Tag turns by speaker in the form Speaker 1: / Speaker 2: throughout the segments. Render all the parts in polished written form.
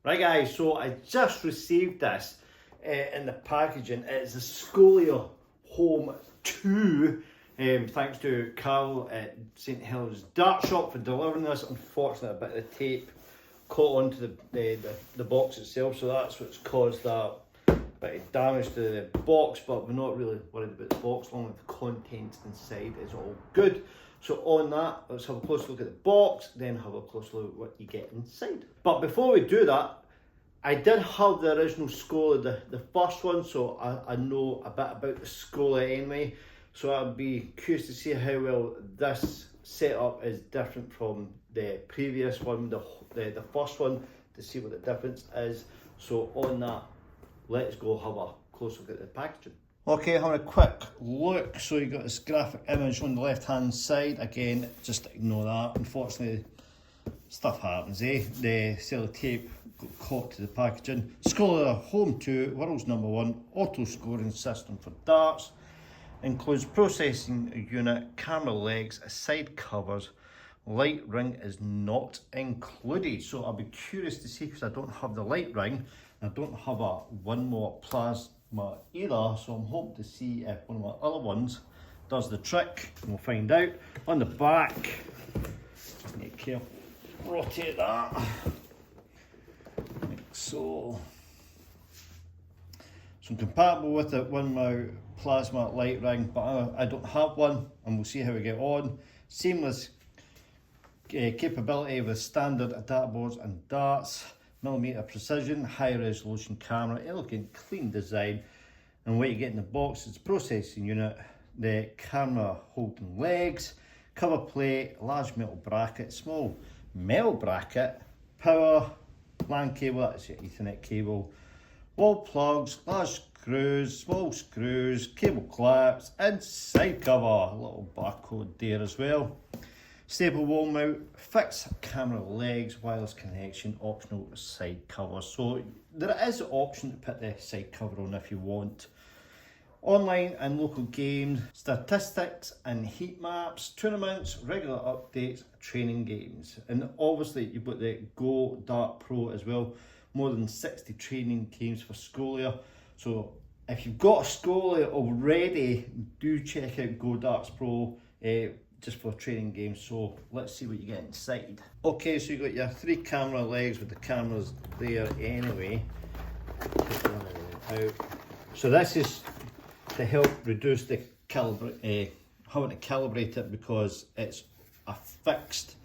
Speaker 1: Right guys, so I just received this in the packaging. It's a Scolia Home 2. Thanks to Carl at St Helens Dart Shop for delivering this. Unfortunately, a bit of the tape caught onto the box itself, so that's what's caused that bit of damage to the box, but we're not really worried about the box, as long as the contents inside is all good. So on that, let's have a close look at the box, then have a close look at what you get inside. But before we do that, I did have the original Scolia, the first one, so I know a bit about the Scolia anyway. So I'd be curious to see how well this setup is different from the previous one, the first one, to see what the difference is. So on that, let's go have a close look at the packaging. Okay, having a quick look. So you got this graphic image on the left hand side. Again, just ignore that. Unfortunately, stuff happens, eh? The sellotape got caught to the packaging. Scolia Home 2, world's #1 auto scoring system for darts. Includes processing unit, camera legs, side covers. Light ring is not included. So I'll be curious to see, because I don't have the light ring. I don't have a Winmau Plasma either, so I'm hoping to see if one of my other ones does the trick, and we'll find out. On the back, make careful, rotate that, like so. So I'm compatible with the Winmau Plasma light ring, but I don't have one, and we'll see how we get on. Seamless capability with standard dartboards and darts. Millimeter precision, high resolution camera, elegant, clean design. And what you get in the box is the processing unit, the camera holding legs, cover plate, large metal bracket, small metal bracket, power, LAN cable, that's your Ethernet cable, wall plugs, large screws, small screws, cable claps, and side cover, a little barcode there as well. Stable wall mount, fixed camera legs, wireless connection, optional side cover. So there is an option to put the side cover on if you want. Online and local games, statistics and heat maps, tournaments, regular updates, training games. And obviously you've got the Go Dart Pro as well. More than 60 training games for Scolia. So if you've got a Scolia already, do check out Go Darts Pro. Just for training games. So let's see what you get inside. Okay, so you've got your 3 camera legs with the cameras there anyway. Out. So this is to help reduce the having to calibrate it, because it's a fixed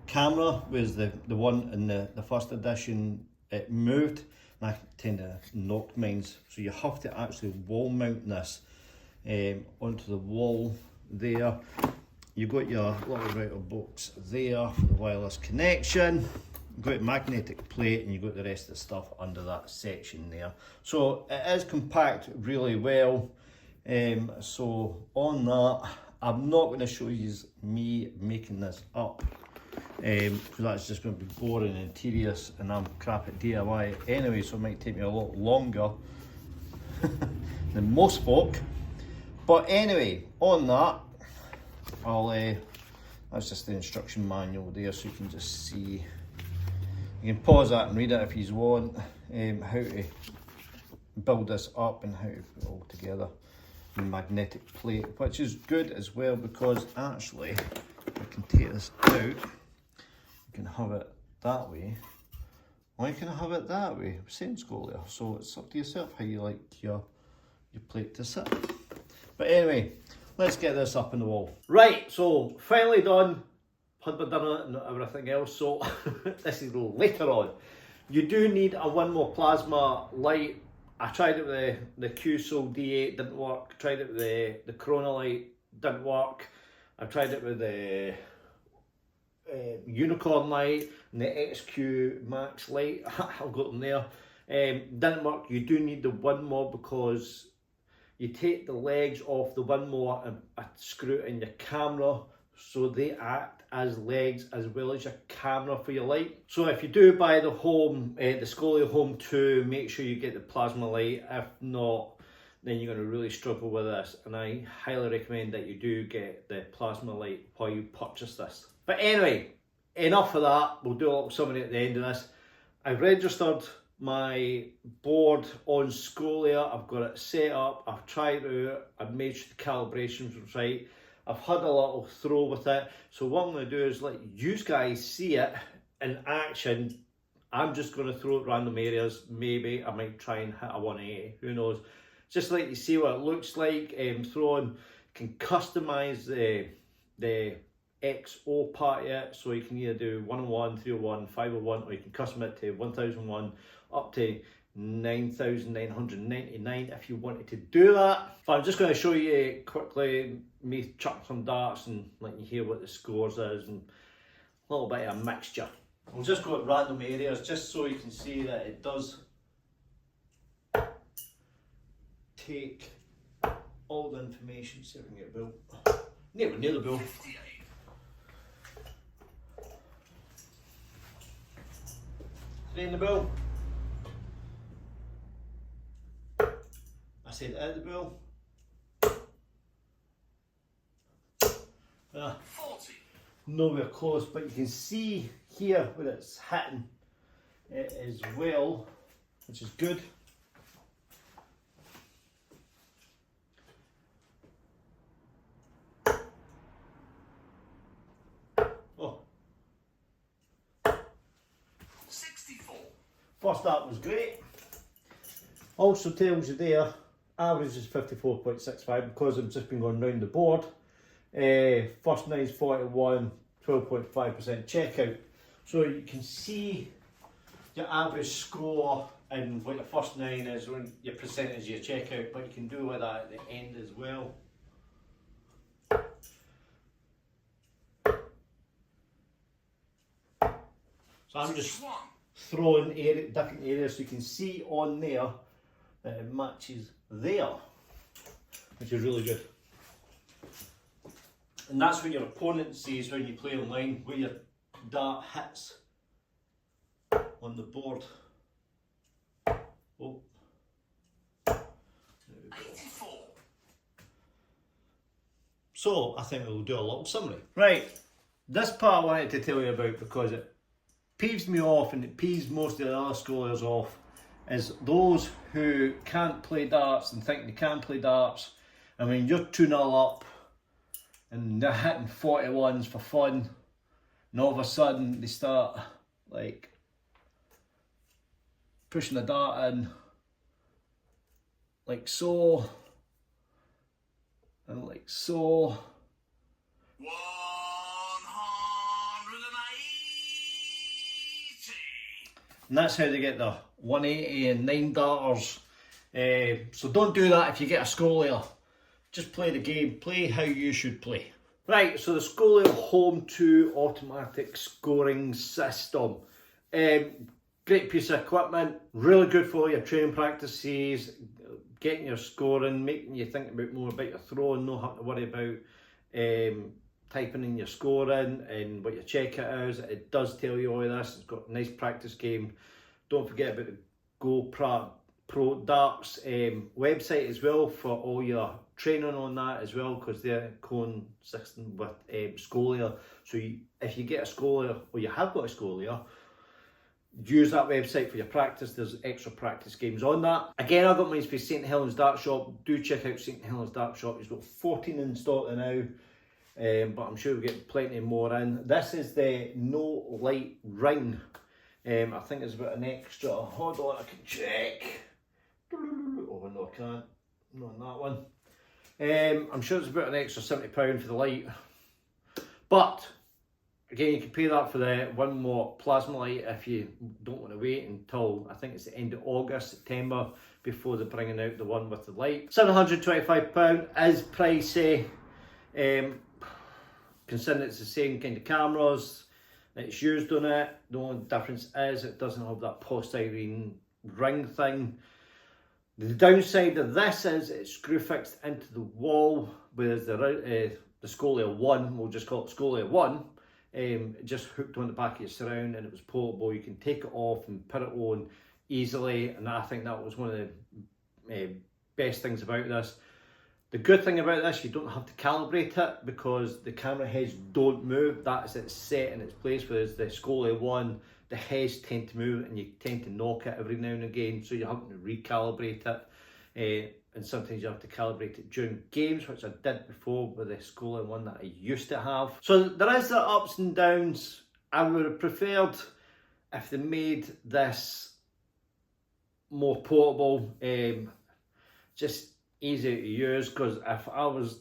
Speaker 1: camera, whereas the one in the first edition, it moved, and I tend to knock mine. So you have to actually wall mount this onto the wall there. You've got your little router box there for the wireless connection. You've got a magnetic plate, and you've got the rest of the stuff under that section there. So it is compact really well. So on that, I'm not going to show you me making this up, because that's just going to be boring and tedious, and I'm crap at DIY anyway, so it might take me a lot longer than most folk. But anyway, on that, that's just the instruction manual there, so you can just see. You can pause that and read it if you want, how to build this up and how to put it all together. The magnetic plate, which is good as well, because actually I can take this out. You can have it that way, or you can have it that way. Same Scolia, so it's up to yourself how you like your plate to sit. But anyway, let's get this up on the wall. Right, so finally done. Had we done it and everything else, so this is later on. You do need a Winmau Plasma light. I tried it with the QSOL D8, didn't work. Tried it with the Corona light, didn't work. I tried it with the Unicorn light and the XQ Max light. I've got them there. Didn't work. You do need the Winmau, because you take the legs off the Winmau and screw it in your camera, so they act as legs as well as your camera for your light. So if you do buy the Scolia Home 2, make sure you get the plasma light. If not, then you're going to really struggle with this, and I highly recommend that you do get the plasma light while you purchase this. But anyway, enough of that. We'll do a little summary at the end of this. I registered my board on Scolia. I've got it set up, I've tried it out, I've made sure the calibrations was right. I've had a little throw with it. So what I'm going to do is let you guys see it in action. I'm just going to throw it random areas. Maybe I might try and hit a 180, who knows. Just let you see what it looks like. Throwing, can customize the XO part of it, so you can either do 101, 301, 501, or you can custom it to 1001 up to 9,999 if you wanted to do that. But I'm just going to show you quickly me chuck some darts and let you hear what the scores is and a little bit of a mixture. We'll just go at random areas just so you can see that it does take all the information. See if we can get a bill. Never near the bill. In the bill. I said at the bill. 40. Nowhere close, but you can see here where it's hitting it as well, which is good. Oh. 64. First dart was great. Also tells you there, average is 54.65 because I've just been going round the board. First nine's 41, 12.5% checkout. So you can see your average score and what your first nine is, when your percentage of your checkout, but you can do with that at the end as well. So I'm just throwing different areas so you can see on there that it matches there, which is really good. And that's what your opponent sees when you play online, where your dart hits on the board. Oh. There we go. 84. So I think we'll do a little summary. Right, this part I wanted to tell you about because it peeves me off and it peeves most of the other scholars off, is those who can't play darts and think they can play darts. I mean, you're 2-0 up and they're hitting 41s for fun, and all of a sudden they start like pushing the dart in like so and like so. 180. And that's how they get the 180 and 9 darters. So don't do that if you get a Scolia. Just play the game, play how you should play. Right, so the Scolia Home 2 automatic scoring system. Great piece of equipment, really good for all your training practices, getting your scoring, making you think more about your throwing, not have to worry about typing in your scoring and what your checkout is. It does tell you all of this. It's got a nice practice game. Don't forget about the GoPro Darts website as well for all your training on that as well, because they're consistent with Scolia. So if you get a Scolia or you have got a Scolia, use that website for your practice. There's extra practice games on that. Again, I got mine for St Helens Dart Shop. Do check out St Helens Dart Shop. He's got 14 in stock now, but I'm sure we'll get plenty more in. This is the no light ring. I think it's about an extra, hold on, I can check. Oh no, I can't, not on that one. I'm sure it's about an extra £70 for the light, but again, you can pay that for the Winmau Plasma light if you don't want to wait until, I think it's the end of August, September, before they're bringing out the one with the light. £725 is pricey, considering it's the same kind of cameras it's used on it. The only difference is it doesn't have that polystyrene ring thing. The downside of this is it's screw fixed into the wall, whereas the Scolia 1, we'll just call it Scolia 1, just hooked on the back of your surround, and it was portable. You can take it off and put it on easily, and I think that was one of the best things about this. The good thing about this, you don't have to calibrate it because the camera heads don't move. That is, it's set in its place, whereas the Scolia 1, the heads tend to move and you tend to knock it every now and again, so you're having to recalibrate it. And sometimes you have to calibrate it during games, which I did before with the Scolia one that I used to have. So there is the ups and downs. I would have preferred if they made this more portable, just easy to use, because if I was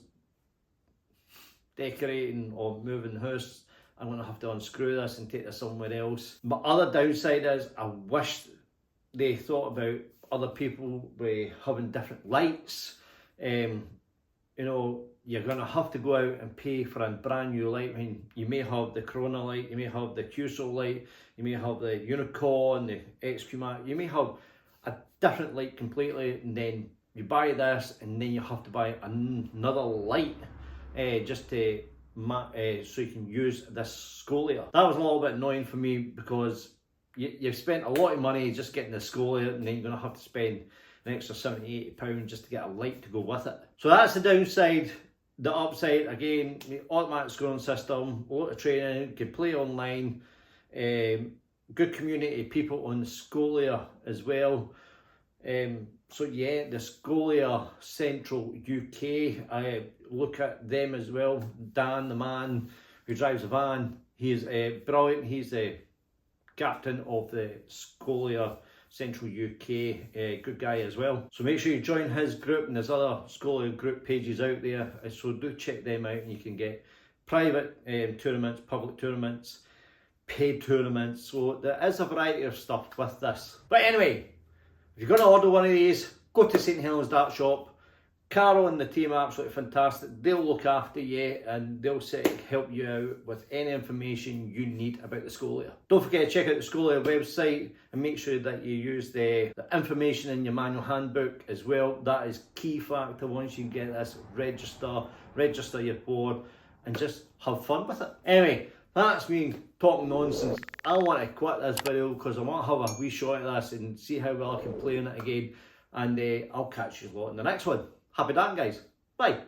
Speaker 1: decorating or moving the house, I'm going to have to unscrew this and take this somewhere else. My other downside is I wish they thought about other people with having different lights. You know, you're going to have to go out and pay for a brand new light. I mean, you may have the Corona light, you may have the QSO light, you may have the Unicorn, the XQ, you may have a different light completely, and then you buy this and then you have to buy another light just to so you can use this Scolia. That was a little bit annoying for me, because you've spent a lot of money just getting the Scolia, and then you're going to have to spend an extra £70–80 just to get a light to go with it. So that's the downside. The upside, again, the automatic scoring system, a lot of training, you can play online, good community of people on the Scolia as well. So yeah, the Scolia Central UK, I look at them as well. Dan, the man who drives the van, he's brilliant. He's the captain of the Scolia Central UK, good guy as well. So make sure you join his group, and there's other Scolia group pages out there, so do check them out, and you can get private tournaments, public tournaments, paid tournaments. So there is a variety of stuff with this. But anyway, if you're going to order one of these, go to St Helens Dart Shop. Carol and the team are absolutely fantastic. They'll look after you, and they'll help you out with any information you need about the Scolia. Don't forget to check out the Scolia website, and make sure that you use the information in your manual handbook as well. That is key factor. Once you get this, register your board, and just have fun with it. Anyway, that's me talking nonsense. I want to quit this video because I want to have a wee shot at this and see how well I can play on it again. And I'll catch you lot in the next one. Happy darting, guys. Bye.